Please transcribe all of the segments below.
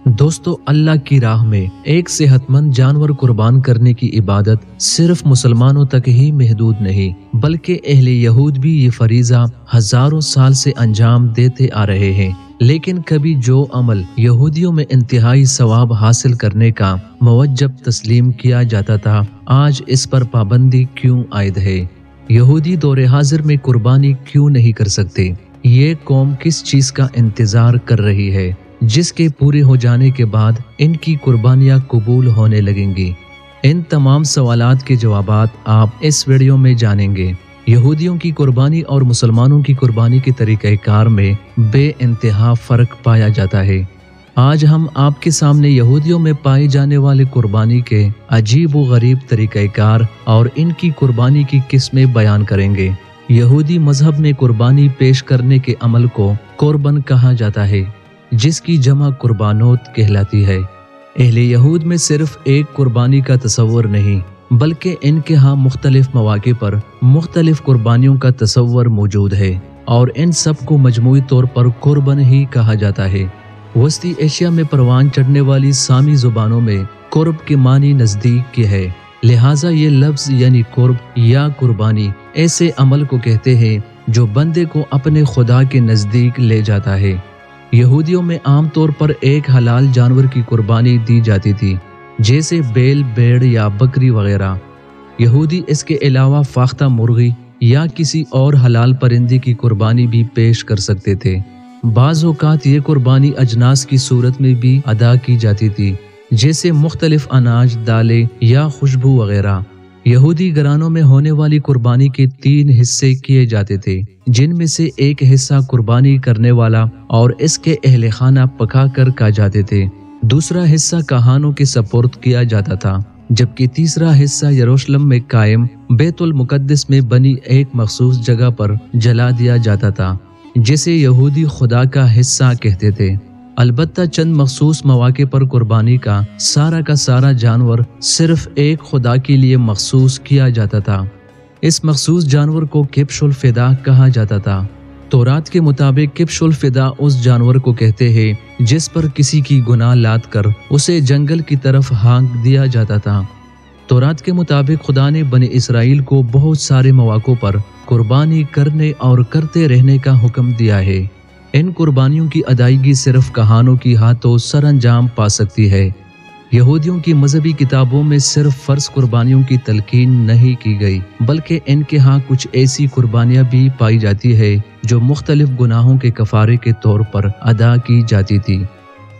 दोस्तों, अल्लाह की राह में एक सेहतमंद जानवर कुर्बान करने की इबादत सिर्फ मुसलमानों तक ही महदूद नहीं, बल्कि अहले यहूद भी ये फरीजा हजारों साल से अंजाम देते आ रहे हैं। लेकिन कभी जो अमल यहूदियों में इंतहाई सवाब हासिल करने का मुवज्जब तस्लीम किया जाता था, आज इस पर पाबंदी क्यों आयद है? यहूदी दौरे हाजिर में कुर्बानी क्यों नहीं कर सकते? ये कौम किस चीज का इंतजार कर रही है जिसके पूरे हो जाने के बाद इनकी कुर्बानियां कबूल होने लगेंगी? इन तमाम सवालात के जवाबात आप इस वीडियो में जानेंगे। यहूदियों की कुर्बानी और मुसलमानों की कुर्बानी के तरीक़ाकार में बेइंतहा फ़र्क पाया जाता है। आज हम आपके सामने यहूदियों में पाए जाने वाले कुर्बानी के अजीब व गरीब तरीक़ाकार और इनकी कुर्बानी की किस्में बयान करेंगे। यहूदी मजहब में कुर्बानी पेश करने के अमल को कुर्बन कहा जाता है, जिसकी जमा कुर्बानोत कहलाती है। अहले यहूद में सिर्फ एक कुर्बानी का तसव्वुर नहीं, बल्कि इनके यहाँ मुख्तलिफ मौके पर मुख्तलिफ कुर्बानियों का तसव्वुर मौजूद है और इन सब को मजमूई तौर पर कुर्बन ही कहा जाता है। वस्ती एशिया में परवान चढ़ने वाली सामी जुबानों में कुर्ब के मानी नज़दीक के है, लिहाजा ये लफ्ज़ यानी कुर्ब या कुर्बानी ऐसे अमल को कहते हैं जो बंदे को अपने खुदा के नज़दीक ले जाता है। यहूदियों में आम तौर पर एक हलाल जानवर की कुर्बानी दी जाती थी, जैसे बैल, भेड़ या बकरी वगैरह। यहूदी इसके अलावा फाख्ता मुर्गी या किसी और हलाल परिंदे की कुर्बानी भी पेश कर सकते थे। बाज़ औक़ात ये कुर्बानी अजनास की सूरत में भी अदा की जाती थी, जैसे मुख्तलिफ अनाज, दालें या खुशबू वगैरह। यहूदी घरानों में होने वाली कुर्बानी के 3 हिस्से किए जाते थे, जिनमें से एक हिस्सा कुर्बानी करने वाला और इसके अहले खाना पका कर खा जाते थे, दूसरा हिस्सा कहानों के सपुर्द किया जाता था, जबकि तीसरा हिस्सा यरूशलेम में कायम बैतुल मुक़द्दस में बनी एक मखसूस जगह पर जला दिया जाता था, जिसे यहूदी खुदा का हिस्सा कहते थे। अलबत्ता चंद मखसूस मौके पर कुर्बानी का सारा जानवर सिर्फ एक खुदा के लिए मखसूस किया जाता था। इस मखसूस जानवर को किब्शुल फिदा कहा जाता था। तौरात के मुताबिक किब्शुल फिदा उस जानवर को कहते हैं जिस पर किसी की गुनाह लाद कर उसे जंगल की तरफ हाँक दिया जाता था। तौरात के मुताबिक खुदा ने बनी इसराइल को बहुत सारे मौक़ों पर कुर्बानी करने और करते रहने का हुक्म दिया है। इन कुर्बानियों की अदायगी सिर्फ कहानों की हाथों सरअंजाम पा सकती है। यहूदियों की मजहबी किताबों में सिर्फ फर्ज कुर्बानियों की तलकीन नहीं की गई, बल्कि इनके यहाँ कुछ ऐसी कुर्बानियाँ भी पाई जाती है जो मुख्तलिफ गुनाहों के कफारे के तौर पर अदा की जाती थी।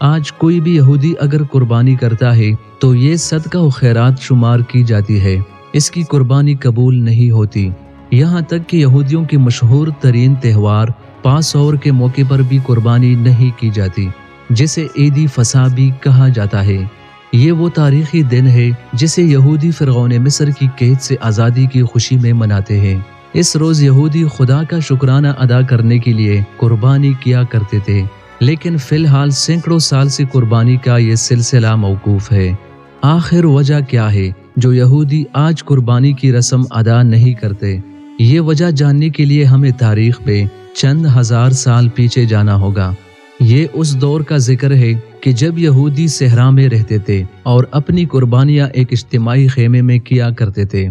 आज कोई भी यहूदी अगर कुर्बानी करता है तो ये सदका व खैरात शुमार की जाती है, इसकी कुर्बानी कबूल नहीं होती। यहाँ तक कि यहूदियों के मशहूर तरीन त्यौहार पासओवर के मौके पर भी कुर्बानी नहीं की जाती, जिसे ईदी फसा भी कहा जाता है। ये वो तारीखी दिन है जिसे यहूदी फिरौन मिस्र की कैद से आज़ादी की खुशी में मनाते हैं। इस रोज़ यहूदी खुदा का शुक्राना अदा करने के लिए कुर्बानी किया करते थे, लेकिन फ़िलहाल सैकड़ों साल से कुर्बानी का ये सिलसिला मौकूफ़ है। आखिर वजह क्या है जो यहूदी आज कुर्बानी की रस्म अदा नहीं करते? ये वजह जानने के लिए हमें तारीख पे चंद हजार साल पीछे जाना होगा। ये उस दौर का जिक्र है कि जब यहूदी सहरा में रहते थे और अपनी कुर्बानियां एक इज्तिमाई खेमे में किया करते थे।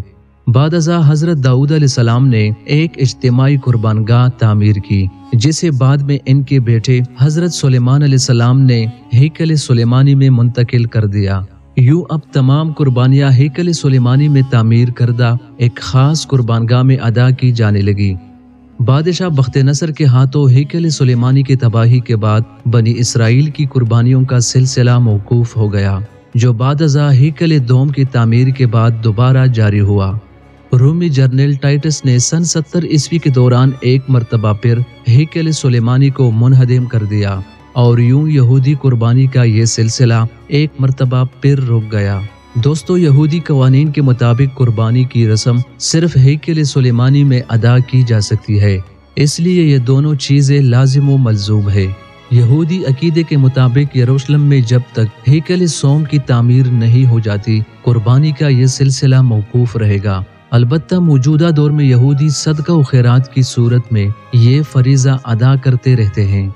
बादअज़ा हजरत दाऊद अलैहिस्सलाम ने एक इज्तिमाई कुर्बानगाह तामीर की, जिसे बाद में इनके बेटे हजरत सुलेमान अलैहिस्सलाम ने हैकल सुलेमानी में मुंतकिल कर दिया। यूं अब तमाम कुर्बानियां हैकल सुलेमानी में तामीर करदा एक खास कुर्बानगाह में अदा की जाने लगी। बादशाह बख्त नसर के हाथों हैकल सुलेमानी की तबाही के बाद बनी इसराइल की कुर्बानियों का सिलसिला मौकूफ हो गया, जो बादअज़ा हैकल दोम की तामीर के बाद दोबारा जारी हुआ। रूमी जर्नल टाइटस ने सन 70 ईस्वी के दौरान एक मरतबा फिर हैकल सुलेमानी को मुनहदम कर दिया और यूं यहूदी कुर्बानी का ये सिलसिला एक मरतबा फिर रुक गया। दोस्तों, यहूदी कवानीन के मुताबिक कुर्बानी की रस्म सिर्फ हैकल सुलेमानी में अदा की जा सकती है, इसलिए ये दोनों चीजें लाजिम व मलजूम है। यहूदी अकीदे के मुताबिक यरूशलेम में जब तक हैकल सोम की तामीर नहीं हो जाती, कुर्बानी का ये सिलसिला मौकूफ रहेगा। अलबत्ता मौजूदा दौर में यहूदी सदका व खैरात की सूरत में ये फरीजा अदा करते रहते हैं।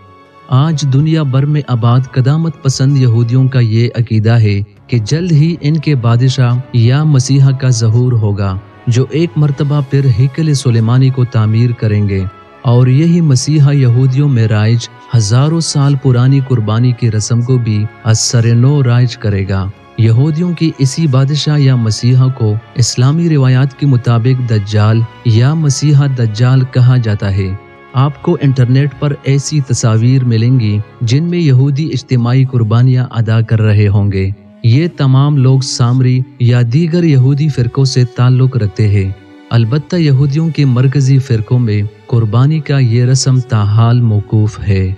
آج دنیا بھر میں آباد قدامت پسند یہودیوں کا یہ عقیدہ ہے کہ جلد ہی ان کے بادشاہ یا مسیحا کا ظہور ہوگا، جو ایک مرتبہ پھر ہیکل سلیمانی کو تعمیر کریں گے، اور یہی مسیحا یہودیوں میں رائج ہزاروں سال پرانی قربانی کی رسم کو بھی از سر نو رائج کرے گا۔ یہودیوں کی اسی بادشاہ یا مسیحا کو اسلامی روایات کے مطابق دجال یا مسیحا دجال کہا جاتا ہے۔ آپ کو انٹرنیٹ پر ایسی تصاویر ملیں گی جن میں یہودی اجتماعی قربانیاں ادا کر رہے ہوں گے۔ یہ تمام لوگ سامری یا دیگر یہودی فرقوں سے تعلق رکھتے ہیں، البتہ یہودیوں کے مرکزی فرقوں میں قربانی کا یہ رسم تاحال موقوف ہے۔